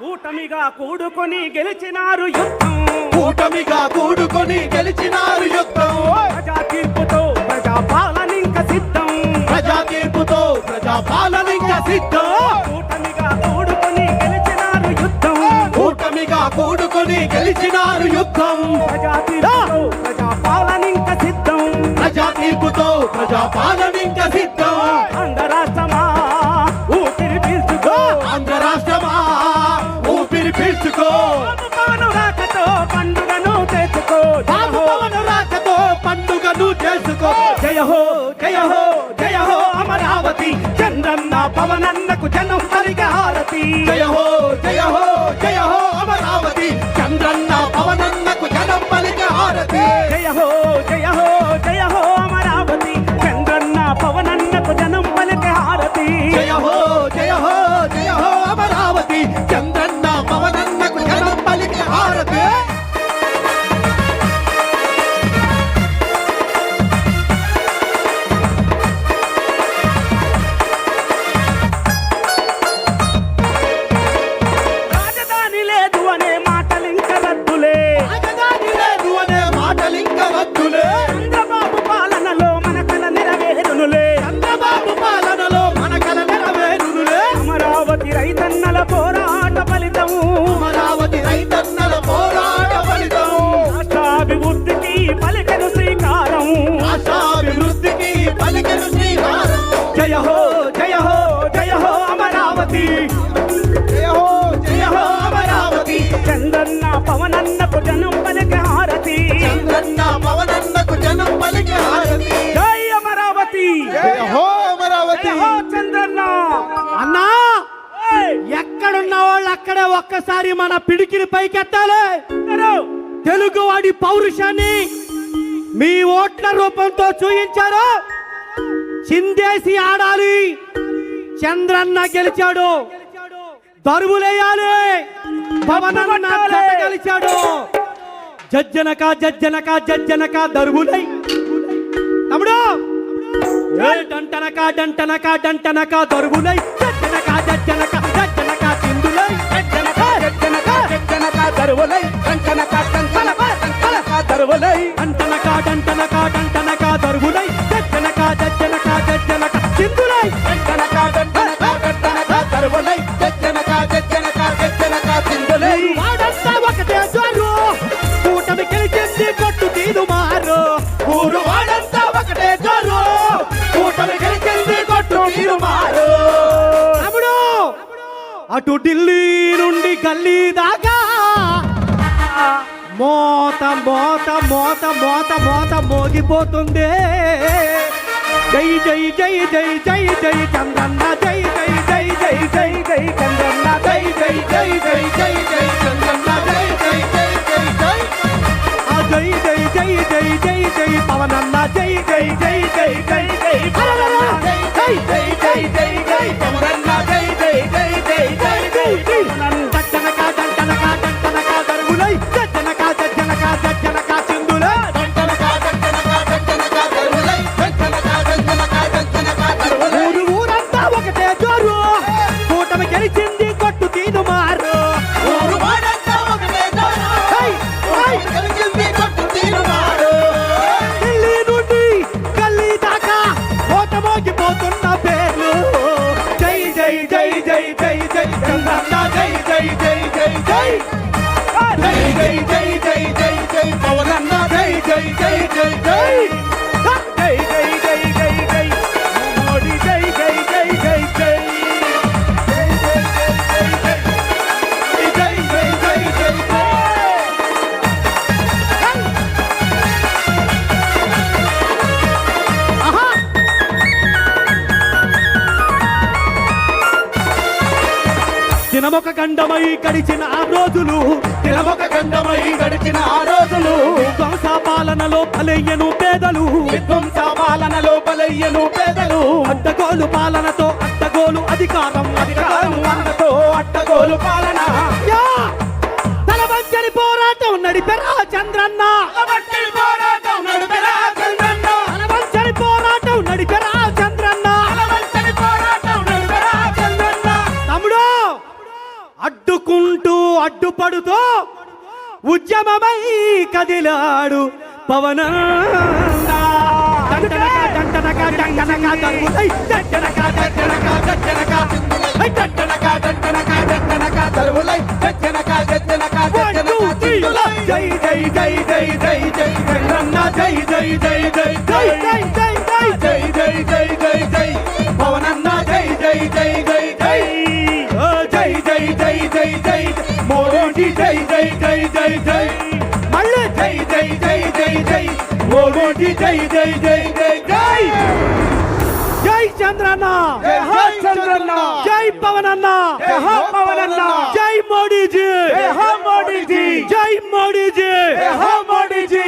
కూటమిగా కూడుకొని గెలిచినారు యుద్ధం. కూటమిగా కూడుకొని గెలిచినారు యుద్ధం. ప్రజా తీర్పుతో ప్రజా పాలనింక సిద్ధం. ప్రజా తీర్పుతో ప్రజా పాలనింక సిద్ధం. కూటమిగా కూడుకొని గెలిచినారు యుద్ధం. కూటమిగా కూడుకొని గెలిచినారు యుద్ధం. ప్రజా తీర్పుతో ప్రజా పాలనింక సిద్ధం. ప్రజా తీర్పుతో ప్రజా పాలనింక సిద్ధం. ఆంధ్ర రాష్ట్రమా ఊపిరి పీల్చుకో. ఆంధ్ర రాష్ట్రమా ఊపిరి పీల్చుకో. పవను రాకతో పండుగను తెచ్చుకో. పవను రాకతో పండుగను చేసుకో. జయ హో జయ హో జయ హో అమరావతి. చంద్రన్న పవనన్నకు జనం పలికే హారతి. జయ హో జయ హో జయ హో అమరావతి. చంద్రన్న పవనన్నకు జనం పలికే హారతి. జయ హో జయ హో జయ హో అమరావతి. చంద్రన్న పవనన్నకు జనం పలికే హారతి. జయ హో జయ హో జయ హో అమరావతి. చంద్రన్న పవనన్నకు జనం పలికే హారతి. రాజధాని లేదు అనే మాటలింక రద్దులే. రాజధాని లేదు అనే మాటలింక వద్దులే. చంద్రబాబు పాలనలో మన కల నెరవేరునులే. చంద్రబాబు పాలనలో మన కల నెరవేరునులే. అమరావతి రైతన్నల పోరాట ఫలితం. అమరావతి రైతన్నల పోరాట ఫలితం. రాష్ట్రాభివృద్ధికి పలికెను శ్రీకారం. రాష్ట్రాభివృద్ధికి పలికెను శ్రీకారం. జయ హో జయ హో జయ హో అమరావతి. జయ హో జయ హో అమరావతి. చంద్రన్న పవనన్నకు జనం పలికే హారతి. చంద్రన్న పవనన్నకు జనం పలికే హారతి. జై అమరావతి. జయ హో అమరావతి. జయ హో చంద్రన్న. అన్నా ఏయ్! ఎక్కడున్న వాళ్ళు అక్కడే ఒక్కసారి మన పిడికిని పైకెత్తాలి. అందరూ తెలుగు వాడి పౌరుషాన్ని మీ ఓట్ల రూపంతో చూయించారు. చిందేసి ఆడాలి. చంద్రన్న గెలిచాడు. దరువులేయాలి. పవనన్న జత గెలిచాడు. జజ్జనక జజ్జనక జజ్జనక దరువులై తమ్ముడు డంటనక డంటనక డంటనక దరువులై జజ్జనక జజ్జనక జజ్జనక చిందులై జనక జనక జనక దరువులై కంకనక కంకనక కంకనక దరువులై. డంటనక డంటనక డంటనక దరువులై జజ్జనక జజ్జనక జజ్జనక చిందులై జనక జనక జనక దరువులై. జనక జనక జనక చిందులై. వాడంతా ఒకటే జోరు. కూటమి గెలిచింది కొట్టు తీరు మారు. ఊరు వాడంతా ఒకటే జోరు. కూటమి గెలిచింది కొట్టు తీరు మారు. తమ్ముడు అటు ఢిల్లీ నుండి గల్లీ దాకా మోత మోత మోత మోత మోత మోగిపోతుంది. జై జై జై జై జై జై చంద్రన్న జై జై జై జై జై జై చంద్రన్న జై జై జై జై జై జై చంద్రన్న జై జై జై జై జై ఆ జై జై జై జై జై జై పవనన్న జై జై జై జై జై జై పవనన్న జై జై జై జై జై జై పవనన్న జై జై జై జై జై జై జై జనక దంటనక దంటనక దరువులై జనక జనక జనక చిందులై జనక జనక జనక దరువులై. జనక జనక జనక దరువులై. ఊరు ఊరంతా ఒకటే జోరు. కూటమి గెలిచింది కొట్టు తీను మారు. ఊరు వాడంతా ఒకటే జోరు. High, high. గెలిచింది కొట్టు తీరు మారు. ఢిల్లీ నుండి గల్లీ దాకా ఓట మోగిపోతున్న పేర్లు. జై జై జై జై జై జై చంద్రన్న జై జై జై జై జై జై జై జై జై జై జై పవనన్న జై జై జై జై జై. జై జై జై జై జై మోడీ జై జై జై జై జై. జై జై జై జై జై. ఆహా. దినమొక గండమై గడిచిన ఆ రోజులు. దినమొక గండమై గడిచిన ఆ రోజులు. విధ్వంస పాలనలో బలయ్యను పేదలు. విధ్వంస పాలనలో బలయ్యను పేదలు. అడ్డగోలు పాలనతో అడ్డగోలు అధికారం అధికారం అన్నతో అడ్డగోలు పాలన. యా! తలవంచని పోరాటం నడిపెరా చంద్రన్న. తలవంచని పోరాటం నడిపెరా చంద్రన్న. తలవంచని పోరాటం నడిపెరా చంద్రన్న. తలవంచని పోరాటం నడిపెరా చంద్రన్న. తమ్ముడు అడ్డుకుంటూ అడ్డుపడుతూ ఉద్యమమై కదిలాడు పవన జై జై జై జై జై జై చంద్రన్న జై జై జై జై జై జై జై జై జై జై జై జై పవనన్న జై జై జై జై జై జై జై జై జై జై మోడీ జై జై జై జై జై మళ్ళీ జై జై జై జై జై మోడీ జై జై జై జై జై జై చంద్రన్న జై చంద్రన్న జై పవనన్న జై పవనన్న జై మోడీజీ జై మోడీజీ జై మోడీజీ జై మోడీజీ